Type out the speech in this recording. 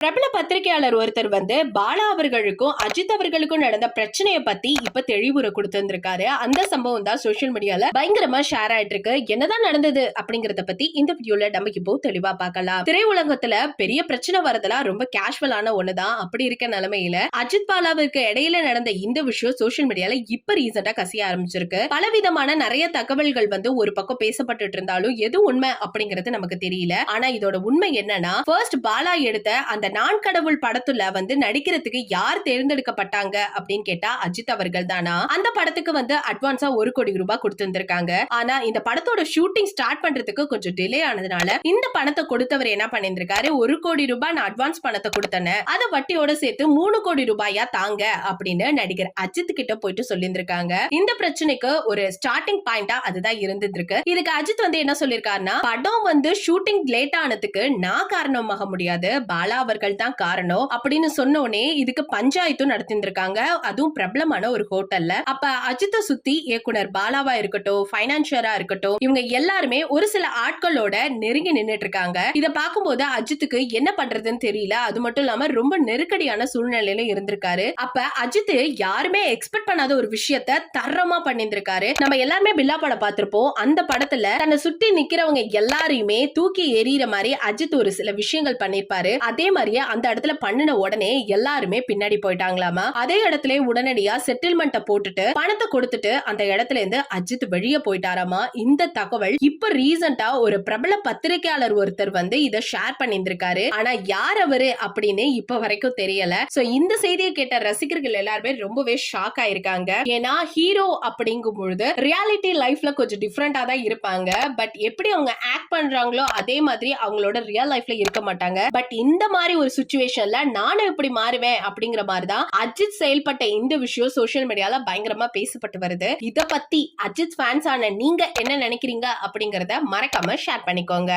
பிரபல பத்திரிகையாளர் ஒருத்தர் பாலா அவர்களுக்கும் அஜித் அவர்களுக்கும் நடந்த பிரச்சனையை பத்தி இப்ப தெளிவுரை கொடுத்திருந்திருக்காரு. அந்த சம்பவம் தான் சோசியல் மீடியால பயங்கரமா ஷேர் ஆயிட்டு இருக்கு. என்னதான் நடந்தது அப்படிங்கறத பத்தி இந்த வீடியோல நம்ம இப்போ தெளிவா பார்க்கலாம். திரையுலகத்துல பெரிய பிரச்சனை வரதெல்லாம் ரொம்ப கேஷுவலான ஒண்ணுதான். அப்படி இருக்க நிலைமையில அஜித் பாலாவுக்கு இடையில நடந்த இந்த விஷயம் சோசியல் மீடியால இப்ப ரீசெண்டா கசிய ஆரம்பிச்சிருக்கு. பலவிதமான நிறைய தகவல்கள் ஒரு பக்கம் பேசப்பட்டு இருந்தாலும் எது உண்மை அப்படிங்கறது நமக்கு தெரியல. ஆனா இதோட உண்மை என்னன்னா, ஃபர்ஸ்ட் பாலா எடுத்த அந்த நான் கடவுள் படத்துல நடிக்கிறதுக்கு யார் தேர்ந்தெடுக்கப்பட்டாங்க அப்படின்னு கேட்டா அஜித் அவர்கள் தானா. அந்த படத்துக்கு அட்வான்ஸா 1 கோடி ரூபாய் கொடுத்திருந்திருக்காங்க. ஆனா இந்த படத்தோட ஷூட்டிங் ஸ்டார்ட் பண்றதுக்கு கொஞ்சம் டிலே ஆனதுனால இந்த பணத்தை கொடுத்தவர் என்ன பண்ணிருக்காரு, 1 கோடி ரூபாய் நான் அட்வான்ஸ் பணத்தை கொடுத்தேன், அதை வட்டியோட சேர்த்து 3 கோடி ரூபாயா தாங்க அப்படின்னு நடிகர் அஜித் கிட்ட போயிட்டு சொல்லியிருந்திருக்காங்க. இந்த பிரச்சனைக்கு ஒரு ஸ்டார்டிங் பாயிண்டா அதுதான் இருந்திருக்கு. இதுக்கு அஜித் என்ன சொல்லிருக்காருன்னா, படம் ஷூட்டிங் லேட் ஆனதுக்கு நான் காரணமாக முடியாது, பாலா அவர்கள் தான் காரணம் அப்படின்னு சொன்னோனே இதுக்கு பஞ்சாயத்தும் நடத்திருக்காங்க. அதுவும் பிரபலமான ஒரு ஹோட்டல்ல. அப்ப அஜித்தை சுத்தி இயக்குனர் பாலாவா இருக்கட்டும், பைனான்சியரா இருக்கட்டும், இவங்க எல்லாருமே ஒரு சில ஆட்களோட நெருங்கி நின்னுட்டு இருக்காங்க. இத பார்க்கும்போது அஜித்துக்கு என்ன பண்றதுன்னு தெரியல. அது மட்டும் இல்லாம ரொம்ப நெருக்கடியான சூழ்நிலையில இருந்திருக்காரு. அப்ப அஜித் யாருமே எக்ஸ்பெக்ட் பண்ணாத ஒரு விஷயத்த தரமா பண்ணிருக்காரு. நம்ம எல்லாருமே பில்லா படம் பார்த்திருப்போம். அந்த படத்துல தன்னை சுத்தி நிக்கிறவங்க எல்லாரையுமே தூக்கி எறிகிற மாதிரி அஜித் ஒரு சில விஷயங்கள் பண்ணிருப்பாரு. அதே மாதிரியே அந்த இடத்துல பண்ணின உடனே எல்லாருமே பின்னாடி போயிட்டாங்களாமா. அதே இடத்துல உடனடியா செட்டில்மெண்ட்டை போட்டுட்டு பணத்தை கொடுத்துட்டு அந்த இடத்துல இருந்து அஜித் வெளியே போயிட்டாராமா. இந்த தகவல் இப்ப ரீசெண்டா ஒரு பிரபல பத்திரிகையாளர் ஒருத்தர் இதை ஷேர் பண்ணியிருந்திருக்காரு. ஆனா யார் அவரு அப்படின்னு இப்ப வரைக்கும் தெரியல. சோ இந்த செய்தியை கேட்ட ரசிகர்கள் எல்லாருமே ரொம்பவே ஷாக் ஆயிருக்காங்க. ஏன்னா ஹீரோ அப்படிங்கும் பொழுது ரியாலிட்டி லைஃப்ல கொஞ்சம் டிஃபரெண்டா தான் இருப்பாங்க. பட் எப்படி அவங்க ஆக்ட் பண்றாங்களோ அதே மாதிரி அவங்களோட ரியல் லைஃப்ல இருக்க மாட்டாங்க. பட் இந்த மாதிரி ஒரு சிச்சுவேஷன்ல நானும் எப்படி மாறுவேன் அப்படிங்கிற மாதிரி தான் அஜித் செயல்பட்ட இந்த விஷயம் சோசியல் மீடியால பயங்கரமா பேசப்பட்டு வருது. இத பத்தி அஜித் ஃபேன்ஸ் ஆன நீங்க என்ன நினைக்கிறீங்க அப்படிங்கறத மறக்காம ஷேர் பண்ணிக்கோங்க.